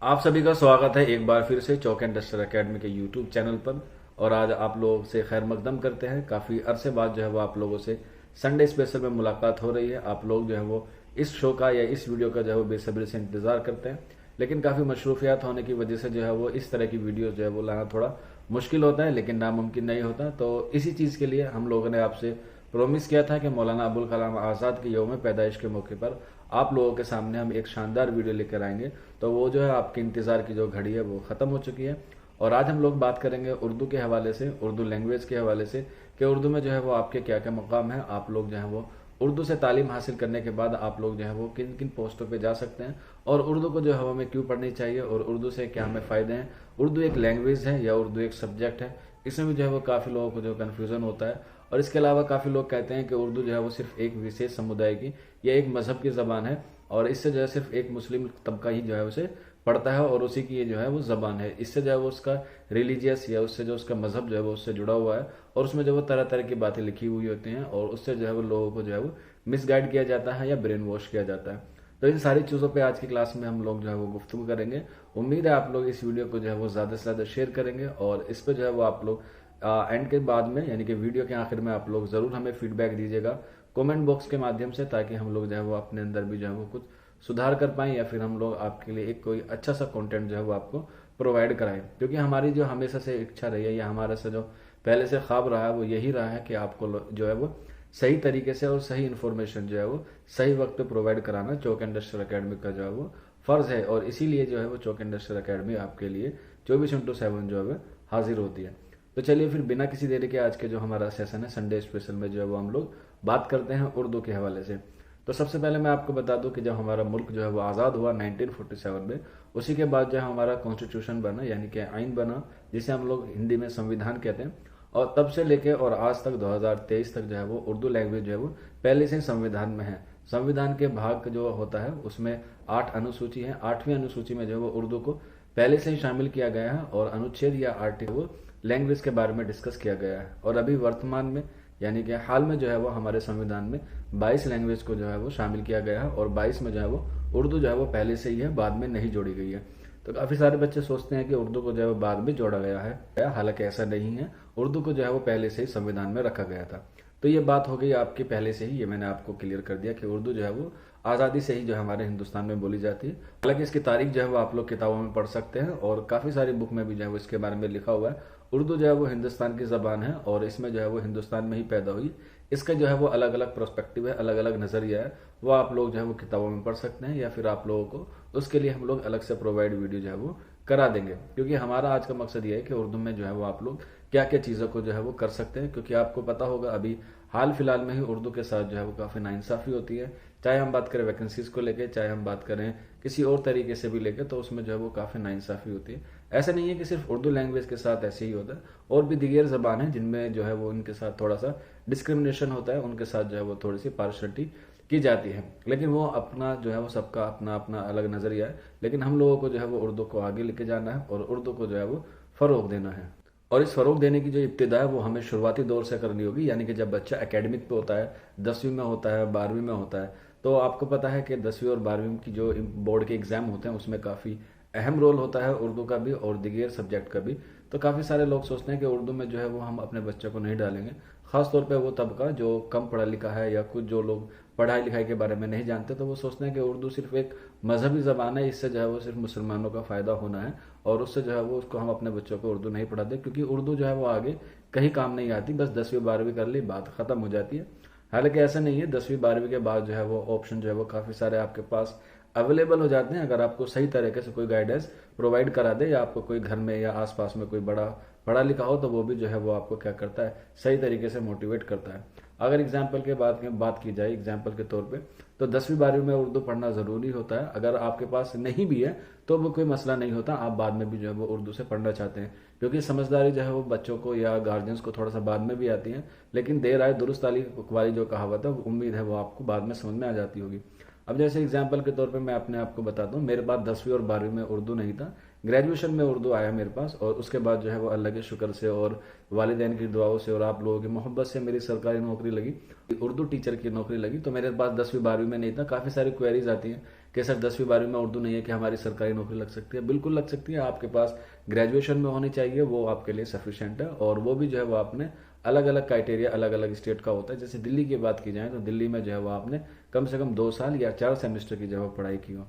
आप सभी का स्वागत है एक बार फिर से चौक एंड डस्टर एकेडमी के यूट्यूब चैनल पर। और आज आप लोगों से खैर मकदम करते हैं। काफ़ी अरसे बाद जो है वो आप लोगों से संडे स्पेशल में मुलाकात हो रही है। आप लोग जो है वो इस शो का या इस वीडियो का जो है वो बेसब्री से इंतजार करते हैं, लेकिन काफ़ी मशरूफियात होने की वजह से जो है वो इस तरह की वीडियो जो है वो लाना थोड़ा मुश्किल होता है, लेकिन नामुमकिन नहीं होता। तो इसी चीज़ के लिए हम लोगों ने आपसे प्रोमिस किया था कि मौलाना अबुल कलाम आज़ाद के यौम पैदाइश के मौके पर आप लोगों के सामने हम एक शानदार वीडियो लेकर आएंगे। तो वो जो है आपके इंतज़ार की जो घड़ी है वो ख़त्म हो चुकी है। और आज हम लोग बात करेंगे उर्दू के हवाले से, उर्दू लैंग्वेज के हवाले से, कि उर्दू में जो है वो आपके क्या क्या मकाम है। आप लोग जो है वो उर्दू से तालीम हासिल करने के बाद आप लोग जो है वो किन किन पोस्टों पे जा सकते हैं, और उर्दू को जो है हमें क्यों पढ़नी चाहिए, और उर्दू से क्या हमें फ़ायदे हैं। उर्दू एक लैंग्वेज है या उर्दू एक सब्जेक्ट है, इसमें भी जो है वो काफ़ी लोगों को जो कन्फ्यूज़न होता है। और इसके अलावा काफ़ी लोग कहते हैं कि उर्दू जो है वो सिर्फ एक विशेष समुदाय की या एक मज़हब की ज़बान है, और इससे जो है सिर्फ एक मुस्लिम तबका ही जो है उसे पढ़ता है और उसी की ये जो है वो ज़बान है। इससे जो है वो उसका रिलीजियस या उससे जो उसका मज़हब जो है वो उससे जुड़ा हुआ है, और उसमें जो वो तरह तरह की बातें लिखी हुई होती हैं, और उससे जो है वो लोगों को जो है वो मिसगाइड किया जाता है या ब्रेन वॉश किया जाता है। तो इन सारी चीज़ों पे आज की क्लास में हम लोग जो है वो गुफ्तगू करेंगे। उम्मीद है आप लोग इस वीडियो को जो है वो ज़्यादा से ज़्यादा शेयर करेंगे, और इस पर जो है वो आप लोग एंड के बाद में यानी कि वीडियो के आखिर में आप लोग ज़रूर हमें फीडबैक दीजिएगा कमेंट बॉक्स के माध्यम से, ताकि हम लोग जो है वो अपने अंदर भी जो है वो कुछ सुधार कर पाएं, या फिर हम लोग आपके लिए एक कोई अच्छा सा कंटेंट जो है वो आपको प्रोवाइड कराएं। क्योंकि हमारी जो हमेशा से इच्छा रही है या हमारा से जो पहले से ख्वाब रहा है वो यही रहा है कि आपको जो है वो सही तरीके से और सही इन्फॉर्मेशन जो है वो सही वक्त पे प्रोवाइड कराना चौक इंडस्ट्रियल अकेडमी का जो है वो फ़र्ज़ है। और इसीलिए जो है वो चौक इंडस्ट्रियल अकेडमी आपके लिए 24x7 जो है वो हाजिर होती है। तो चलिए फिर बिना किसी देरी के आज के जो हमारा सेशन है संडे स्पेशल में जो है वो हम लोग बात करते हैं उर्दू के हवाले से। तो सबसे पहले मैं आपको बता दूं कि जब हमारा मुल्क जो है वो आज़ाद हुआ 1947 में, उसी के बाद जो है हमारा कॉन्स्टिट्यूशन बना यानी कि आइन बना, जिसे हम लोग हिंदी में संविधान कहते हैं। और तब से लेके और आज तक 2023 तक जो है वो उर्दू लैंग्वेज जो है वो पहले से ही संविधान में है। संविधान के भाग जो होता है उसमें 8 अनुसूची है। 8वीं अनुसूची में जो है वो उर्दू को पहले से ही शामिल किया गया है, और अनुच्छेद या आर्टिकल लैंग्वेज के बारे में डिस्कस किया गया है। और अभी वर्तमान में यानी कि हाल में जो है वो हमारे संविधान में 22 लैंग्वेज को जो है वो शामिल किया गया है, और 22 में जो है वो उर्दू जो है वो पहले से ही है, बाद में नहीं जोड़ी गई है। तो काफ़ी सारे बच्चे सोचते हैं कि उर्दू को जो है वो बाद में जोड़ा गया है, हालांकि ऐसा नहीं है। उर्दू को जो है वो पहले से ही संविधान में रखा गया था। तो ये बात हो गई आपकी पहले से ही, ये मैंने आपको क्लियर कर दिया कि उर्दू जो है वो आज़ादी से ही जो है हमारे हिंदुस्तान में बोली जाती है। हालांकि इसकी तारीख जो है वो आप लोग किताबों में पढ़ सकते हैं, और काफ़ी सारी बुक में भी जो है वो इसके बारे में लिखा हुआ है। उर्दू जो है वो हिंदुस्तान की ज़बान है, और इसमें जो है वो हिंदुस्तान में ही पैदा हुई। इसका जो है वो अलग अलग प्रोस्पेक्टिव है, अलग अलग नज़रिया है, वो आप लोग जो है वो किताबों में पढ़ सकते हैं, या फिर आप लोगों को उसके लिए हम लोग अलग से प्रोवाइड वीडियो जो है वो करा देंगे। क्योंकि हमारा आज का मकसद ये है कि उर्दू में जो है वो आप लोग क्या क्या चीज़ों को जो है वो कर सकते हैं। क्योंकि आपको पता होगा अभी हाल फिलहाल में ही उर्दू के साथ जो है वो काफ़ी नाइंसाफ़ी होती है, चाहे हम बात करें वैकेंसीज को लेके, चाहे हम बात करें किसी और तरीके से भी लेके, तो उसमें जो है वो काफ़ी नाइंसाफ़ी होती है। ऐसा नहीं है कि सिर्फ उर्दू लैंग्वेज के साथ ऐसे ही होता है, और भी दीगर ज़बान है जिनमें जो है वो उनके साथ थोड़ा सा डिस्क्रिमिनेशन होता है, उनके साथ जो है वो थोड़ी सी पार्शलिटी की जाती है। लेकिन वो अपना जो है वो सबका अपना अपना अलग नज़रिया है। लेकिन हम लोगों को जो है वो उर्दू को आगे लेके जाना है, और उर्दू को जो है वो फ़रोग देना है। और इस फ़रोग देने की जो इब्तिदा है वो हमें शुरुआती दौर से करनी होगी, यानी कि जब बच्चा एकेडमिक पे होता है, 10वीं में होता है, 12वीं में होता है। तो आपको पता है कि 10वीं और 12वीं की जो बोर्ड के एग्ज़ाम होते हैं उसमें काफ़ी अहम रोल होता है उर्दू का भी और दीगर सब्जेक्ट का भी। तो काफ़ी सारे लोग सोचते हैं कि उर्दू में जो है वो हम अपने बच्चों को नहीं डालेंगे, ख़ासतौर पे वो तबका जो कम पढ़ा लिखा है, या कुछ जो लोग पढ़ाई लिखाई के बारे में नहीं जानते। तो वो सोचते हैं कि उर्दू सिर्फ एक मजहबी ज़बान है, इससे जो है वो सिर्फ मुसलमानों का फ़ायदा होना है, और उससे जो है वो उसको हम अपने बच्चों को उर्दू नहीं पढ़ाते, क्योंकि उर्दू जो है वो आगे कहीं काम नहीं आती। बस 10वीं 12वीं कर ली, बात ख़त्म हो जाती है। हालांकि ऐसा नहीं है, 10वीं 12वीं के बाद जो है वो ऑप्शन जो है वो काफ़ी सारे आपके पास अवेलेबल हो जाते हैं। अगर आपको सही तरीके से कोई गाइडेंस प्रोवाइड करा दे, या आपको कोई घर में या आसपास में कोई बड़ा पढ़ा लिखा हो, तो वो भी जो है वो आपको क्या करता है, सही तरीके से मोटिवेट करता है। अगर एग्जाम्पल के बात की जाए, एग्जाम्पल के तौर पे, तो 10वीं 12वीं में उर्दू पढ़ना ज़रूरी होता है। अगर आपके पास नहीं भी है तो वो कोई मसला नहीं होता, आप बाद में भी जो है वो उर्दू से पढ़ना चाहते हैं। क्योंकि समझदारी जो है वो बच्चों को या गार्जियंस को थोड़ा सा बाद में भी आती है, लेकिन देर आए दुरुस्त वाली जो कहावत है, उम्मीद है वो आपको बाद में समझ में आ जाती होगी। अब जैसे एग्जाम्पल के तौर पे मैं अपने आपको बताता हूँ, मेरे पास 10वीं और 12वीं में उर्दू नहीं था, ग्रेजुएशन में उर्दू आया मेरे पास, और उसके बाद जो है वो अल्लाह के शुक्र से और वालिदैन की दुआओं से और आप लोगों की मोहब्बत से मेरी सरकारी नौकरी लगी, उर्दू टीचर की नौकरी लगी। तो मेरे पास 10वीं 12वीं में नहीं था। काफ़ी सारी क्वेरीज आती हैं कि सर 10वीं 12वीं में उर्दू नहीं है कि हमारी सरकारी नौकरी लग सकती है। बिल्कुल लग सकती है, आपके पास ग्रेजुएशन में होनी चाहिए, वो आपके लिए सफिशिएंट है। और वो भी जो है वो आपने अलग अलग क्राइटेरिया अलग अलग स्टेट का होता है। जैसे दिल्ली की बात की जाए तो दिल्ली में जो है वो आपने कम से कम 2 साल या 4 सेमेस्टर की जो है वो पढ़ाई की हो।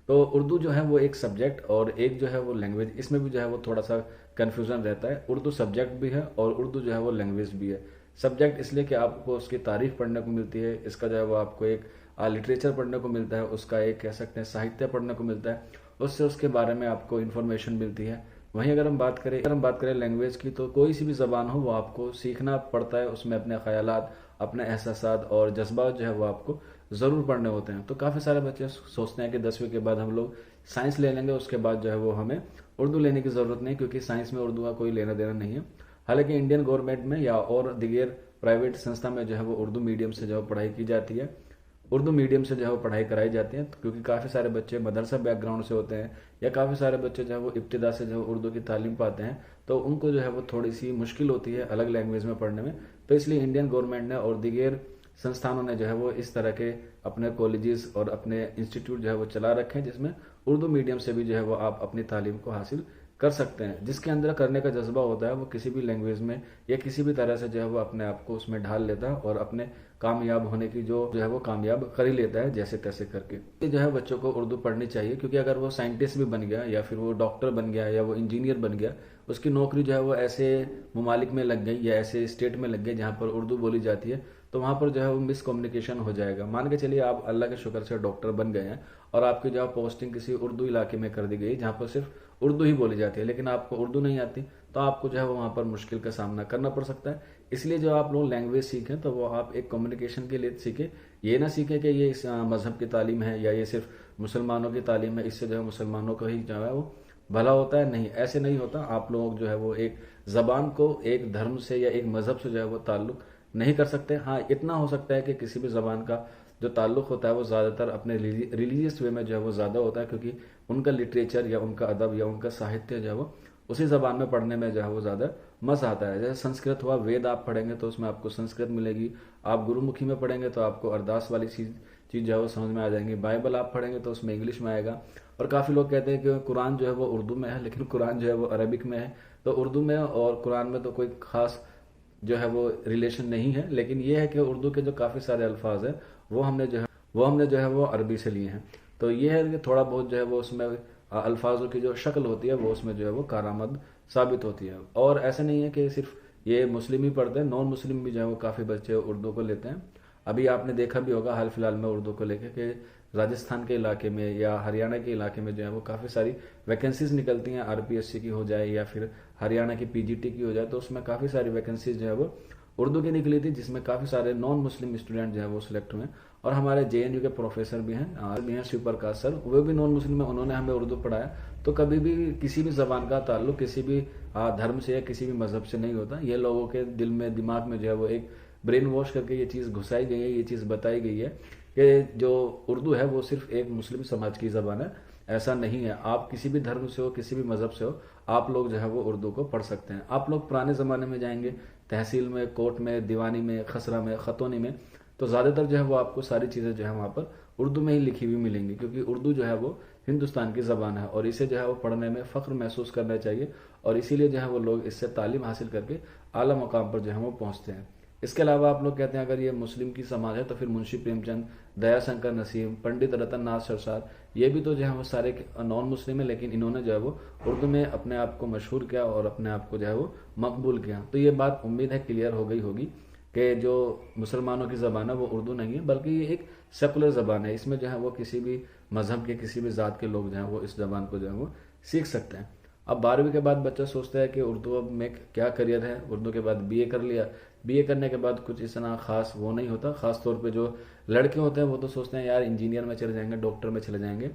तो उर्दू जो है वो एक सब्जेक्ट और एक जो है वो लैंग्वेज, इसमें भी जो है वो थोड़ा सा कन्फ्यूजन रहता है। उर्दू सब्जेक्ट भी है और उर्दू जो है वो लैंग्वेज भी है। सब्जेक्ट इसलिए कि आपको उसकी तारीख पढ़ने को मिलती है, इसका जो है वो आपको एक लिटरेचर पढ़ने को मिलता है, उसका एक कह सकते हैं साहित्य पढ़ने को मिलता है, उससे उसके बारे में आपको इन्फॉर्मेशन मिलती है। वहीं अगर हम बात करें लैंग्वेज की, तो कोई सी भी ज़बान हो वो आपको सीखना पड़ता है, उसमें अपने ख्यालात, अपने एहसासात और जज्बात जो है वो आपको ज़रूर पढ़ने होते हैं। तो काफ़ी सारे बच्चे सोचते हैं कि 10वीं के बाद हम लोग साइंस ले लेंगे, उसके बाद जो है वो हमें उर्दू लेने की ज़रूरत नहीं, क्योंकि साइंस में उर्दू का कोई लेना देना नहीं है। हालांकि इंडियन गवर्नमेंट में या और दिगर प्राइवेट संस्था में जो है वो उर्दू मीडियम से जो है पढ़ाई की जाती है, उर्दू मीडियम से जो है वो पढ़ाई कराई जाती है, क्योंकि काफ़ी सारे बच्चे मदरसा बैकग्राउंड से होते हैं या काफ़ी सारे बच्चे जो है वो इब्तिदा से जो है उर्दू की तालीम पाते हैं, तो उनको जो है वो थोड़ी सी मुश्किल होती है अलग लैंग्वेज में पढ़ने में। तो इसलिए इंडियन गवर्नमेंट ने और दिगर संस्थानों ने जो है वो इस तरह के अपने कॉलेजेस और अपने इंस्टीट्यूट जो है वो चला रखे हैं, जिसमें उर्दू मीडियम से भी जो है वो आप अपनी तालीम को हासिल कर सकते हैं। जिसके अंदर करने का जज्बा होता है वो किसी भी लैंग्वेज में या किसी भी तरह से जो है वो अपने आप को उसमें ढाल लेता है और अपने कामयाब होने की जो है वो कामयाब कर ही लेता है जैसे तैसे करके। ये जो है बच्चों को उर्दू पढ़नी चाहिए, क्योंकि अगर वो साइंटिस्ट भी बन गया या फिर वो डॉक्टर बन गया या वो इंजीनियर बन गया, उसकी नौकरी जो है वो ऐसे ममालिक में लग गई या ऐसे स्टेट में लग गई जहाँ पर उर्दू बोली जाती है, तो वहाँ पर जो है वो मिसकम्युनिकेशन हो जाएगा। मान के चलिए आप अल्लाह के शुक्र से डॉक्टर बन गए हैं और आपकी जो पोस्टिंग किसी उर्दू इलाके में कर दी गई जहाँ पर सिर्फ उर्दू ही बोली जाती है, लेकिन आपको उर्दू नहीं आती, तो आपको जो है वो वहाँ पर मुश्किल का सामना करना पड़ सकता है। इसलिए जो आप लोग लैंग्वेज सीखें तो वो आप एक कम्युनिकेशन के लिए सीखें, ये ना सीखें कि ये इस मजहब की तालीम है या ये सिर्फ मुसलमानों की तालीम है, इससे जो है मुसलमानों को ही जो है वो भला होता है। नहीं, ऐसे नहीं होता। आप लोग जो है वो एक जबान को एक धर्म से या एक मजहब से जो है वो ताल्लुक नहीं कर सकते। हाँ, इतना हो सकता है कि किसी भी जबान का जो ताल्लुक होता है वो ज़्यादातर अपने रिलीजियस वे में जो है वो ज़्यादा होता है, क्योंकि उनका लिटरेचर या उनका अदब या उनका साहित्य जो है वो उसी जबान में पढ़ने में जो है वो ज़्यादा मज़ा आता है। जैसे संस्कृत हुआ, वेद आप पढ़ेंगे तो उसमें आपको संस्कृत मिलेगी, आप गुरुमुखी में पढ़ेंगे तो आपको अरदास वाली चीज़ जो है वो समझ में आ जाएंगी, बाइबल आप पढ़ेंगे तो उसमें इंग्लिश में आएगा। और काफ़ी लोग कहते हैं कि कुरान जो है वो उर्दू में है, लेकिन कुरान जो है वो अरबिक में है। तो उर्दू में और कुरान में तो कोई खास जो है वो रिलेशन नहीं है, लेकिन ये है कि उर्दू के जो काफ़ी सारे अल्फाज हैं वो हमने जो है वो अरबी से लिए हैं। तो ये है कि थोड़ा बहुत जो है वो उसमें अल्फाजों की जो शक्ल होती है वो उसमें जो है वो कारामद साबित होती है। और ऐसा नहीं है कि सिर्फ ये मुस्लिम ही पढ़ते हैं, नॉन मुस्लिम भी जो है वो काफ़ी बच्चे उर्दू को लेते हैं। अभी आपने देखा भी होगा हाल फिलहाल में उर्दू को लेकर कि राजस्थान के इलाके में या हरियाणा के इलाके में जो है वो काफ़ी सारी वैकेंसीज निकलती हैं, आरपीएससी की हो जाए या फिर हरियाणा की पीजीटी की हो जाए, तो उसमें काफ़ी सारी वैकेंसीज जो है वो उर्दू की निकली थी, जिसमें काफ़ी सारे नॉन मुस्लिम स्टूडेंट जो है वो सिलेक्ट हुए। और हमारे जेएनयू के प्रोफेसर भी हैं शिवप्रकाश सर, वो भी नॉन मुस्लिम है, उन्होंने हमें उर्दू पढ़ाया। तो कभी भी किसी भी जबान का ताल्लुक किसी भी धर्म से या किसी भी मजहब से नहीं होता। ये लोगों के दिल में दिमाग में जो है वो एक ब्रेन वॉश करके ये चीज़ घुसाई गई है, ये चीज़ बताई गई है कि जो उर्दू है वो सिर्फ एक मुस्लिम समाज की ज़बान है। ऐसा नहीं है, आप किसी भी धर्म से हो, किसी भी मजहब से हो, आप लोग जो है वो उर्दू को पढ़ सकते हैं। आप लोग पुराने ज़माने में जाएंगे तहसील में, कोर्ट में, दीवानी में, खसरा में, खतौनी में, तो ज़्यादातर जो है वो आपको सारी चीज़ें जो है वहाँ पर उर्दू में ही लिखी हुई मिलेंगी, क्योंकि उर्दू जो है वो हिंदुस्तान की ज़बान है और इसे जो है वो पढ़ने में फ़ख्र महसूस करना चाहिए। और इसीलिए जो है वो लोग इससे तालीम हासिल करके आला मकाम पर जो है वो पहुँचते हैं। इसके अलावा आप लोग कहते हैं अगर ये मुस्लिम की समाज है तो फिर मुंशी प्रेमचंद, दयाशंकर नसीम, पंडित रतन नाथ सरसार, ये भी तो जो है वो सारे नॉन मुस्लिम है, लेकिन इन्होंने जो है वो उर्दू में अपने आप को मशहूर किया और अपने आप को जो है वो मकबूल किया। तो ये बात उम्मीद है क्लियर हो गई होगी कि जो मुसलमानों की ज़बान है वो उर्दू नहीं है, बल्कि ये एक सेकुलर ज़बान है। इसमें जो है वो किसी भी मजहब के, किसी भी ज़ात के लोग जो हैं वो इस ज़बान को जो है वो सीख सकते हैं। अब 12वीं के बाद बच्चा सोचता है कि उर्दू में क्या करियर है, उर्दू के बाद बीए कर लिया, बीए करने के बाद कुछ इतना खास वो नहीं होता। खास तौर पे जो लड़के होते हैं वो तो सोचते हैं यार इंजीनियर में चले जाएंगे, डॉक्टर में चले जाएंगे।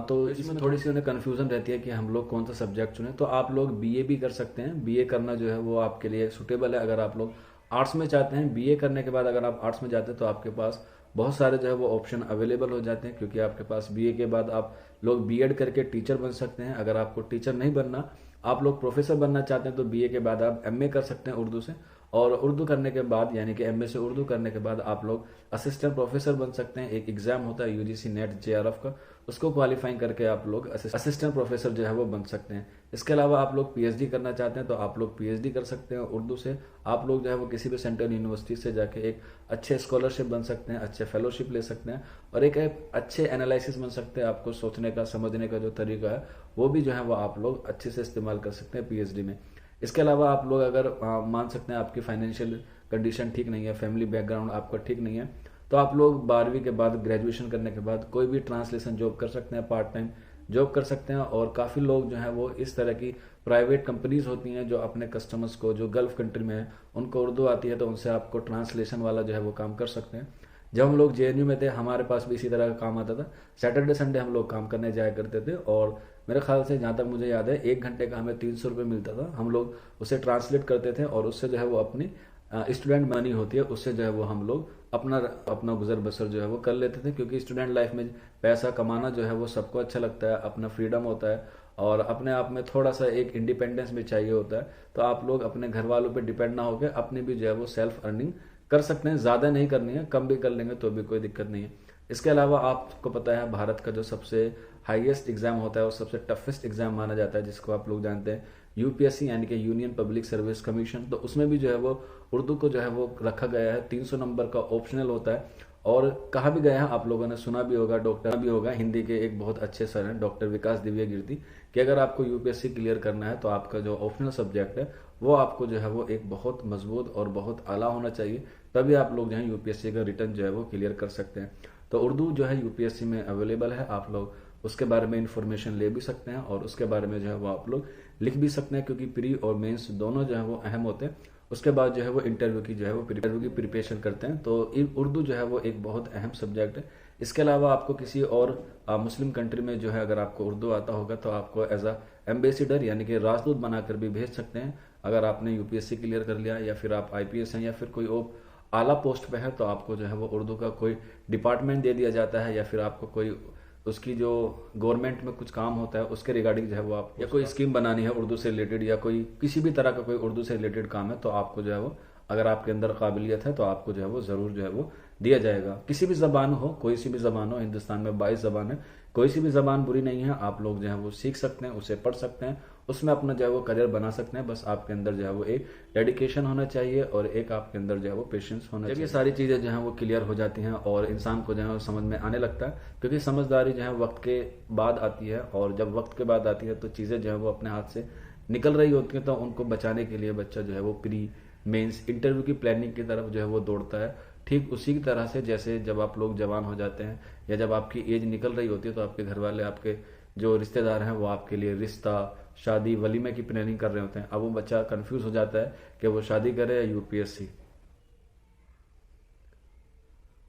तो इसमें थोड़ी सी उन्हें कन्फ्यूजन रहती है कि हम लोग कौन सा सब्जेक्ट चुने। तो आप लोग बीए भी कर सकते हैं, बीए करना जो है वो आपके लिए सुटेबल है। अगर आप लोग आर्ट्स में चाहते हैं, बीए करने के बाद अगर आप आर्ट्स में जाते हैं तो आपके पास बहुत सारे जो है वो ऑप्शन अवेलेबल हो जाते हैं, क्योंकि आपके पास बीए के बाद आप लोग बीएड करके टीचर बन सकते हैं। अगर आपको टीचर नहीं बनना, आप लोग प्रोफेसर बनना चाहते हैं, तो बीए के बाद आप एमए कर सकते हैं उर्दू से। और उर्दू करने के बाद यानी कि एमए से उर्दू करने के बाद आप लोग असिस्टेंट प्रोफेसर बन सकते हैं। एक एग्जाम होता है यूजीसी नेट जेआरएफ का, उसको क्वालिफाइंग करके आप लोग असिस्टेंट प्रोफेसर जो है वो बन सकते हैं। इसके अलावा आप लोग पीएचडी करना चाहते हैं तो आप लोग पीएचडी कर सकते हैं उर्दू से। आप लोग जो है वो किसी भी सेंट्रल यूनिवर्सिटी से जाके एक अच्छे स्कॉलरशिप बन सकते हैं, अच्छे फेलोशिप ले सकते हैं और एक अच्छे एनालिसिस बन सकते हैं। आपको सोचने का, समझने का जो तरीका है वो भी जो है वो आप लोग अच्छे से इस्तेमाल कर सकते हैं पीएचडी में। इसके अलावा आप लोग अगर मान सकते हैं आपकी फाइनेंशियल कंडीशन ठीक नहीं है, फैमिली बैकग्राउंड आपका ठीक नहीं है, तो आप लोग 12वीं के बाद, ग्रेजुएशन करने के बाद कोई भी ट्रांसलेशन जॉब कर सकते हैं, पार्ट टाइम जॉब कर सकते हैं। और काफ़ी लोग जो हैं वो इस तरह की प्राइवेट कंपनीज होती हैं जो अपने कस्टमर्स को, जो गल्फ कंट्री में है, उनको उर्दू आती है तो उनसे आपको ट्रांसलेशन वाला जो है वो काम कर सकते हैं। जब हम लोग जेएनयू में थे हमारे पास भी इसी तरह का काम आता था। सैटरडे संडे हम लोग काम करने जाया करते थे और मेरे ख्याल से जहाँ तक मुझे याद है 1 घंटे का हमें 300 रुपये मिलता था। हम लोग उसे ट्रांसलेट करते थे और उससे जो है वो अपनी स्टूडेंट मनी होती है, उससे जो है वो हम लोग अपना अपना गुजर बसर जो है वो कर लेते थे। क्योंकि स्टूडेंट लाइफ में पैसा कमाना जो है वो सबको अच्छा लगता है, अपना फ्रीडम होता है और अपने आप में थोड़ा सा एक इंडिपेंडेंस भी चाहिए होता है। तो आप लोग अपने घर वालों पे डिपेंड ना होकर अपनी भी जो है वो सेल्फ अर्निंग कर सकते हैं। ज़्यादा नहीं करनी है, कम भी कर लेंगे तो भी कोई दिक्कत नहीं है। इसके अलावा आपको पता है भारत का जो सबसे हाईएस्ट एग्जाम होता है और सबसे टफेस्ट एग्जाम माना जाता है, जिसको आप लोग जानते हैं यूपीएससी यानी कि यूनियन पब्लिक सर्विस कमीशन। तो उसमें भी जो है वो उर्दू को जो है वो रखा गया है। 300 नंबर का ऑप्शनल होता है और कहा भी गया है, आप लोगों ने सुना भी होगा, डॉक्टर भी होगा, हिंदी के एक बहुत अच्छे सर हैं डॉक्टर विकास दिव्य कीर्ति, कि अगर आपको यूपीएससी क्लियर करना है तो आपका जो ऑप्शनल सब्जेक्ट है वो आपको जो है वो एक बहुत मजबूत और बहुत आला होना चाहिए, तभी आप लोग जो है यूपीएससी का रिटर्न जो है वो क्लियर कर सकते हैं। तो उर्दू जो है यूपीएससी में अवेलेबल है, आप लोग उसके बारे में इंफॉर्मेशन ले भी सकते हैं और उसके बारे में जो है वो आप लोग लिख भी सकते हैं, क्योंकि प्री और मेंस दोनों जो है वो अहम होते हैं। उसके बाद जो है वो इंटरव्यू की जो है वो प्रिपरेशन करते हैं। तो उर्दू जो है वो एक बहुत अहम सब्जेक्ट है। इसके अलावा आपको किसी और मुस्लिम कंट्री में जो है अगर आपको उर्दू आता होगा तो आपको एज अ एम्बेसिडर यानी कि राजदूत बनाकर भी भेज सकते हैं। अगर आपने यूपीएससी क्लियर कर लिया या फिर आप आईपीएस हैं या फिर कोई और आला पोस्ट पे है तो आपको जो है वो उर्दू का कोई डिपार्टमेंट दे दिया जाता है, या फिर आपको कोई उसकी जो गवर्नमेंट में कुछ काम होता है उसके रिगार्डिंग जो है वो आप, या कोई स्कीम बनानी है उर्दू से रिलेटेड या कोई किसी भी तरह का कोई उर्दू से रिलेटेड काम है तो आपको जो है वो, अगर आपके अंदर काबिलियत है तो आपको जो है वो जरूर जो है वो दिया जाएगा। किसी भी जबान हो, कोई सी भी जबान हो, हिंदुस्तान में 22 जबान है, कोई सी भी जबान बुरी नहीं है। आप लोग जो है वो सीख सकते हैं, उसे पढ़ सकते हैं, उसमें अपना जो है वो करियर बना सकते हैं। बस आपके अंदर जो है वो एक डेडिकेशन होना चाहिए और एक आपके अंदर जो है वो पेशेंस होना चाहिए। जब ये सारी चीज़ें जो है वो क्लियर हो जाती हैं और इंसान को जो है वो समझ में आने लगता है, क्योंकि समझदारी जो है वक्त के बाद आती है और जब वक्त के बाद आती है तो चीज़ें जो है वो अपने हाथ से निकल रही होती हैं, तो उनको बचाने के लिए बच्चा जो है वो प्री मेंस इंटरव्यू की प्लानिंग की तरफ जो है वो दौड़ता है। ठीक उसी की तरह से जैसे जब आप लोग जवान हो जाते हैं या जब आपकी एज निकल रही होती है तो आपके घर वाले, आपके जो रिश्तेदार हैं वो आपके लिए रिश्ता, शादी, वलीमे की प्लानिंग कर रहे होते हैं। अब वो बच्चा कंफ्यूज हो जाता है कि वो शादी करे या यूपीएससी,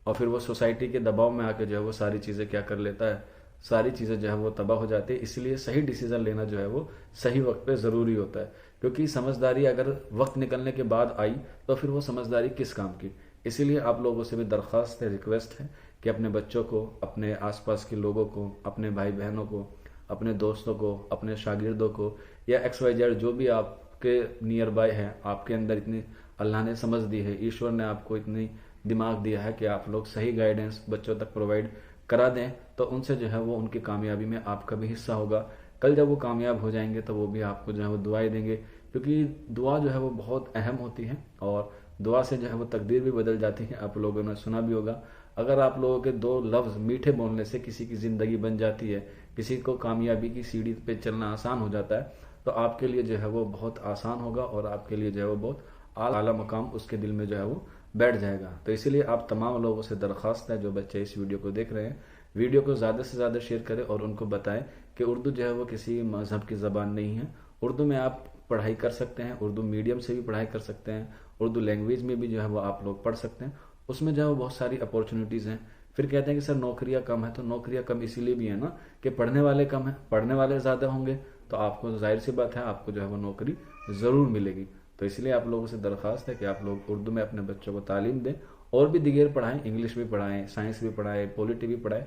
और फिर वो सोसाइटी के दबाव में आके जो है वो सारी चीज़ें क्या कर लेता है, सारी चीज़ें जो है वो तबाह हो जाती है। इसलिए सही डिसीजन लेना जो है वो सही वक्त पे ज़रूरी होता है, क्योंकि समझदारी अगर वक्त निकलने के बाद आई तो फिर वो समझदारी किस काम की। इसीलिए आप लोगों से भी दरख्वास्त है, रिक्वेस्ट है कि अपने बच्चों को, अपने आसपास के लोगों को, अपने भाई बहनों को, अपने दोस्तों को, अपने शागिर्दों को या XYZ जो भी आपके नियर बाय है, आपके अंदर इतनी अल्लाह ने समझ दी है, ईश्वर ने आपको इतनी दिमाग दिया है कि आप लोग सही गाइडेंस बच्चों तक प्रोवाइड करा दें, तो उनसे जो है वो उनकी कामयाबी में आपका भी हिस्सा होगा। कल जब वो कामयाब हो जाएंगे तो वो भी आपको जो है वो दुआएं देंगे, क्योंकि दुआ जो है वो बहुत अहम होती है और दुआ से जो है वो तकदीर भी बदल जाती है। आप लोगों ने सुना भी होगा, अगर आप लोगों के 2 लफ्ज़ मीठे बोलने से किसी की ज़िंदगी बन जाती है, किसी को कामयाबी की सीढ़ी पे चलना आसान हो जाता है, तो आपके लिए जो है वो बहुत आसान होगा और आपके लिए जो है वो बहुत आला मकाम उसके दिल में जो है वो बैठ जाएगा। तो इसीलिए आप तमाम लोगों से दरख्वास्त है, जो बच्चे इस वीडियो को देख रहे हैं, वीडियो को ज़्यादा से ज़्यादा शेयर करें और उनको बताएं कि उर्दू जो है वो किसी मजहब की ज़बान नहीं है। उर्दू में आप पढ़ाई कर सकते हैं, उर्दू मीडियम से भी पढ़ाई कर सकते हैं, उर्दू लैंग्वेज में भी जो है वो आप लोग पढ़ सकते हैं। उसमें जो है वो बहुत सारी अपॉर्चुनिटीज़ हैं। फिर कहते हैं कि सर नौकरियां कम है, तो नौकरियां कम इसीलिए भी है ना कि पढ़ने वाले कम है, पढ़ने वाले ज़्यादा होंगे तो आपको जाहिर सी बात है आपको जो है वो नौकरी ज़रूर मिलेगी। तो इसलिए आप लोगों से दरख्वास्त है कि आप लोग उर्दू में अपने बच्चों को तालीम दें और भी दिगर पढ़ाएं, इंग्लिश भी पढ़ाएं, साइंस भी पढ़ाएं, पॉलिटी भी पढ़ाएं,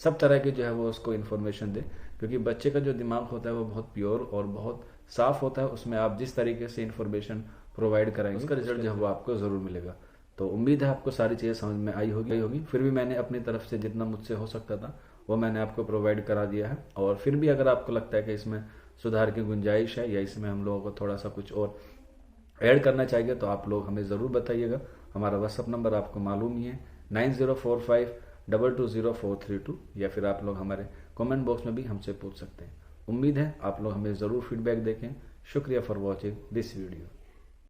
सब तरह की जो है वो उसको इन्फॉर्मेशन दें, क्योंकि बच्चे का जो दिमाग होता है वो बहुत प्योर और बहुत साफ होता है। उसमें आप जिस तरीके से इन्फॉर्मेशन प्रोवाइड कराएंगे उसका रिजल्ट जो है वो आपको ज़रूर मिलेगा। तो उम्मीद है आपको सारी चीज़ें समझ में आई होगी। फिर भी मैंने अपनी तरफ से जितना मुझसे हो सकता था वो मैंने आपको प्रोवाइड करा दिया है। और फिर भी अगर आपको लगता है कि इसमें सुधार की गुंजाइश है या इसमें हम लोगों को थोड़ा सा कुछ और ऐड करना चाहिए तो आप लोग हमें ज़रूर बताइएगा। हमारा व्हाट्सअप नंबर आपको मालूम ही है 9045220432, या फिर आप लोग हमारे कमेंट बॉक्स में भी हमसे पूछ सकते हैं। उम्मीद है आप लोग हमें ज़रूर फीडबैक देखें। शुक्रिया फॉर वॉचिंग दिस वीडियो।